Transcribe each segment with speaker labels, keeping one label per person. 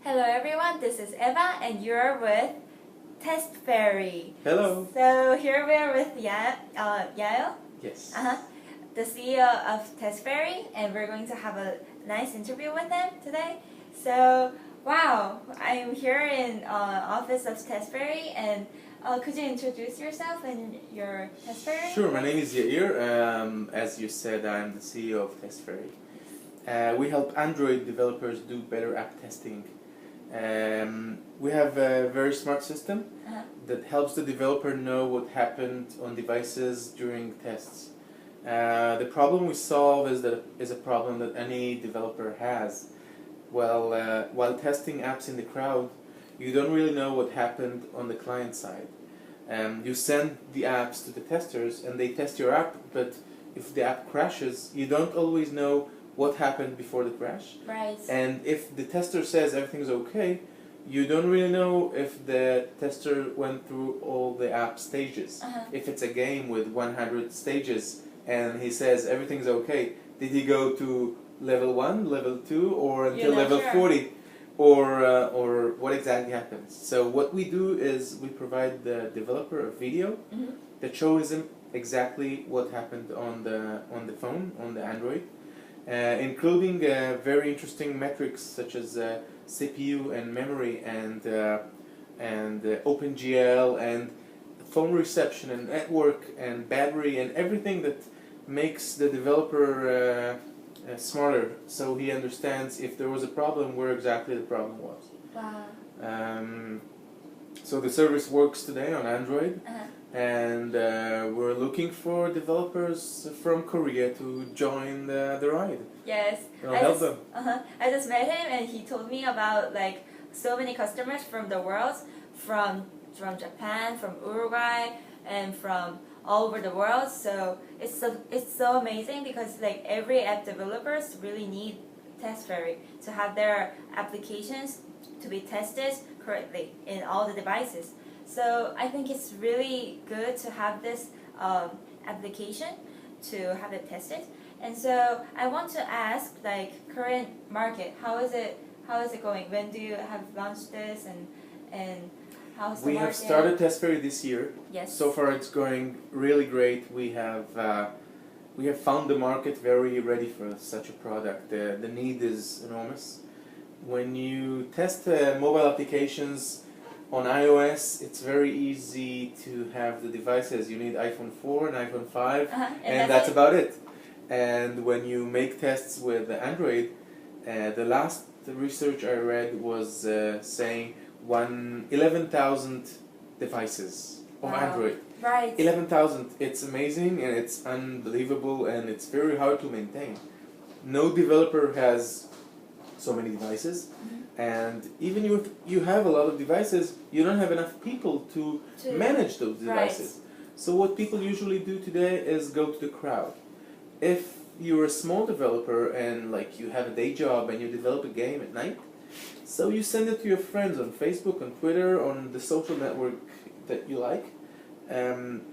Speaker 1: Hello everyone, this is Eva and you're with TestFairy.
Speaker 2: Hello.
Speaker 1: So here we're with Yair,
Speaker 2: Yes.
Speaker 1: the CEO of TestFairy, and we're going to have a nice interview with him today. So wow, I'm here in office of TestFairy, and could you introduce yourself and your TestFairy?
Speaker 2: Sure, my name is Yair. As you said, I'm the CEO of TestFairy. We help Android developers do better app testing. We have a very smart system that helps the developer know what happened on devices during tests. The problem we solve is a problem that any developer has. Well, while testing apps in the crowd, you don't really know what happened on the client side. You send the apps to the testers and they test your app, but if the app crashes, you don't always know what happened before the crash.
Speaker 1: Right.
Speaker 2: And if the tester says everything's okay, you don't really know if the tester went through all the app stages. If it's a game with 100 stages and he says everything's okay, did he go to level 1, level 2, or until level 40? Or what exactly happens? So what we do is we provide the developer a video that shows him exactly what happened on the phone, on the Android. Including very interesting metrics such as CPU and memory and OpenGL and phone reception and network and battery and everything that makes the developer smarter, so he understands if there was a problem, where exactly the problem was.
Speaker 1: Wow.
Speaker 2: So the service works today on Android. And we're looking for developers from Korea to join the ride.
Speaker 1: Yes.
Speaker 2: I'll help them.
Speaker 1: I just met him and he told me about like so many customers from the world, from Japan, from Uruguay, and from all over the world. So it's so amazing because like every app developers really need TestFairy to have their applications to be tested correctly in all the devices. So I think it's really good to have this application to have it tested. And so I want to ask, like, current market, how is it going? When do you have launched this, and how's the market?
Speaker 2: We have started TestFairy this year.
Speaker 1: Yes.
Speaker 2: So far it's going really great. We have found the market very ready for such a product. The need is enormous. When you test mobile applications on iOS, it's very easy to have the devices. You need iPhone 4 and iPhone 5, and that's about it. And when you make tests with Android, the last research I read was saying 11,000 devices of Android.
Speaker 1: Right.
Speaker 2: 11,000. It's amazing and it's unbelievable and it's very hard to maintain. No developer has so many devices. And even if you have a lot of devices, you don't have enough people to manage those devices. So what people usually do today is go to the crowd. If you're a small developer and like you have a day job and you develop a game at night, so you send it to your friends on Facebook, on Twitter, on the social network that you like.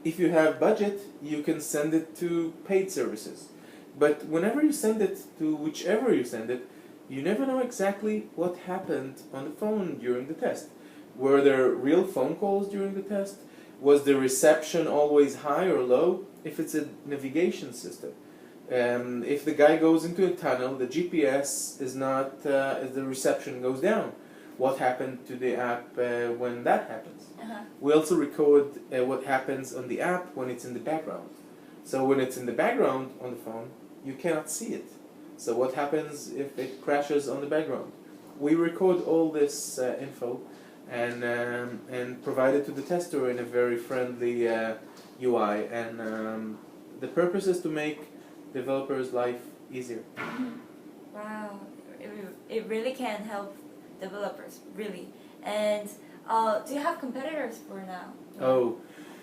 Speaker 2: If you have budget, you can send it to paid services. But whenever you send it to whichever you send it, you never know exactly what happened on the phone during the test. Were there real phone calls during the test? Was the reception always high or low? If it's a navigation system. If the guy goes into a tunnel, the GPS is not, the reception goes down. What happened to the app when that happens? We also record what happens on the app when it's in the background. So when it's in the background on the phone, you cannot see it. So what happens if it crashes on the background? We record all this info and provide it to the tester in a very friendly UI. And the purpose is to make developers' life easier.
Speaker 1: Wow, it really can help developers, really. And do you have competitors for now?
Speaker 2: Oh.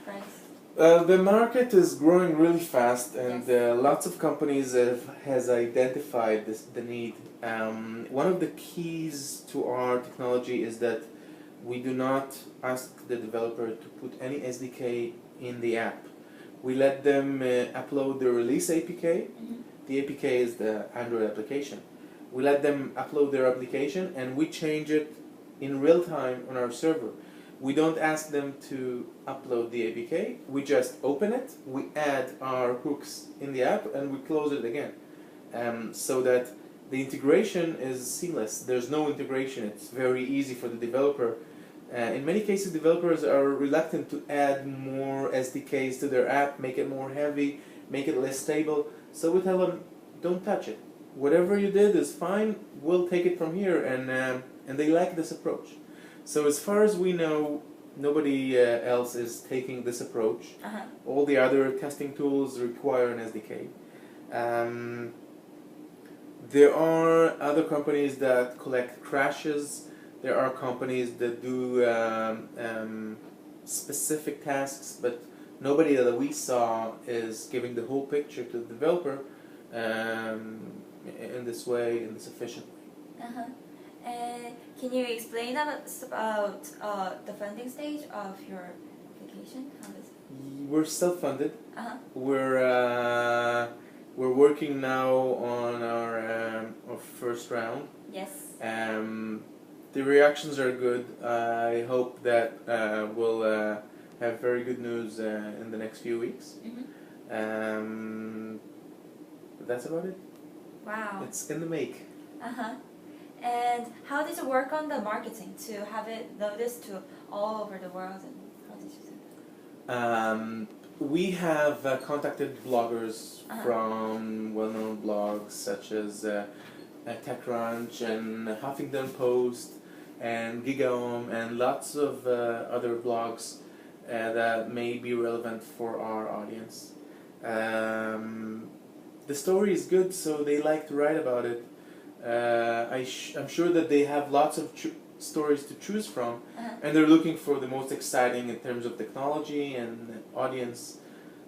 Speaker 1: Price?
Speaker 2: The market is growing really fast, and lots of companies has identified the need. One of the keys to our technology is that we do not ask the developer to put any SDK in the app. We let them upload the release APK. The APK is the Android application. We let them upload their application and we change it in real time on our server. We don't ask them to upload the APK, we just open it, we add our hooks in the app and we close it again. So that the integration is seamless. There's no integration, it's very easy for the developer. In many cases, developers are reluctant to add more SDKs to their app, make it more heavy, make it less stable. So we tell them, don't touch it. Whatever you did is fine, we'll take it from here, and they like this approach. So as far as we know, nobody else is taking this approach. All the other testing tools require an SDK. There are other companies that collect crashes. There are companies that do specific tasks, but nobody that we saw is giving the whole picture to the developer in this way, in this efficient way.
Speaker 1: And can you explain about the funding stage of your application? How is it?
Speaker 2: We're self-funded. We're working now on our first round.
Speaker 1: Yes.
Speaker 2: The reactions are good. I hope that we'll have very good news in the next few weeks. But that's about it.
Speaker 1: Wow.
Speaker 2: It's in the make.
Speaker 1: And how did you work on the marketing to have it noticed to all over the world? And how did you do that?
Speaker 2: We have contacted bloggers from well-known blogs such as TechCrunch and Huffington Post and GigaOM and lots of other blogs that may be relevant for our audience. The story is good, so they like to write about it. I'm sure that they have lots of stories to choose from, and they're looking for the most exciting in terms of technology and audience.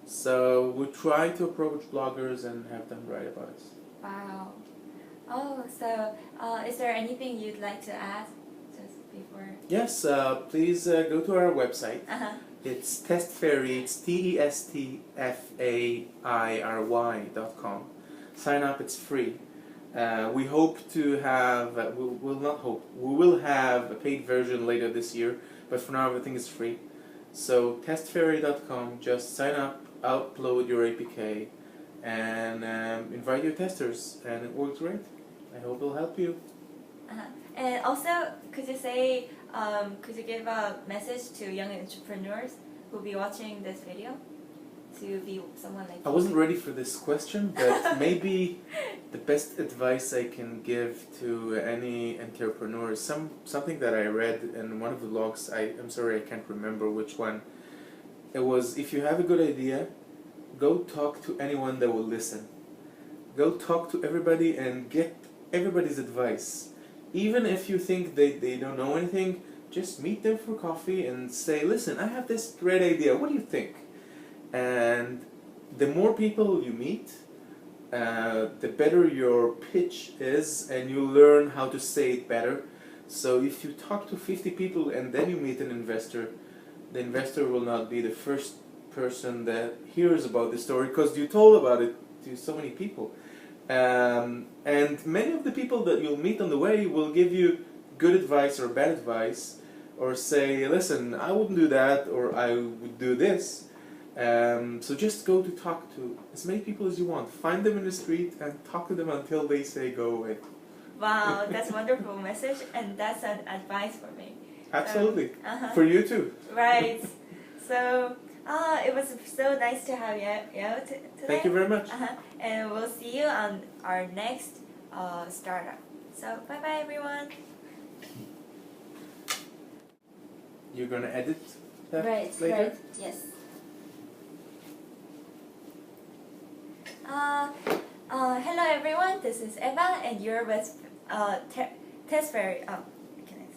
Speaker 2: So we try to approach bloggers and have them write about us.
Speaker 1: Wow. Oh, so is there anything you'd like to add just before?
Speaker 2: Yes, please go to our website. It's TestFairy, it's TestFairy.com. Sign up, it's free. We hope to have, we will have a paid version later this year, but for now everything is free. So TestFairy.com, just sign up, upload your APK, and invite your testers, and it works great. I hope it'll help you.
Speaker 1: And also, could you say, could you give a message to young entrepreneurs who will be watching this video? To be someone like
Speaker 2: I wasn't ready for this question, but maybe the best advice I can give to any entrepreneur is something that I read in one of the blogs. I'm sorry, I can't remember which one. It was, if you have a good idea, go talk to anyone that will listen. Go talk to everybody and get everybody's advice. Even if you think they don't know anything, just meet them for coffee and say, listen, I have this great idea, what do you think? And the more people you meet, the better your pitch is, and you learn how to say it better. So if you talk to 50 people and then you meet an investor, the investor will not be the first person that hears about the story because you told about it to so many people. And many of the people that you'll meet on the way will give you good advice or bad advice, or say, listen, I wouldn't do that, or I would do this. So just go to talk to as many people as you want. Find them in the street and talk to them until they say go away.
Speaker 1: Wow, that's a wonderful message, and that's an advice for me.
Speaker 2: Absolutely. For you too.
Speaker 1: Right. So it was so nice to have you today.
Speaker 2: Thank you very much.
Speaker 1: And we'll see you on our next startup. So bye bye everyone.
Speaker 2: You're gonna edit that
Speaker 1: later? Right, yes. Hello everyone, this is Eva and you're with TestFairy. Oh, can I?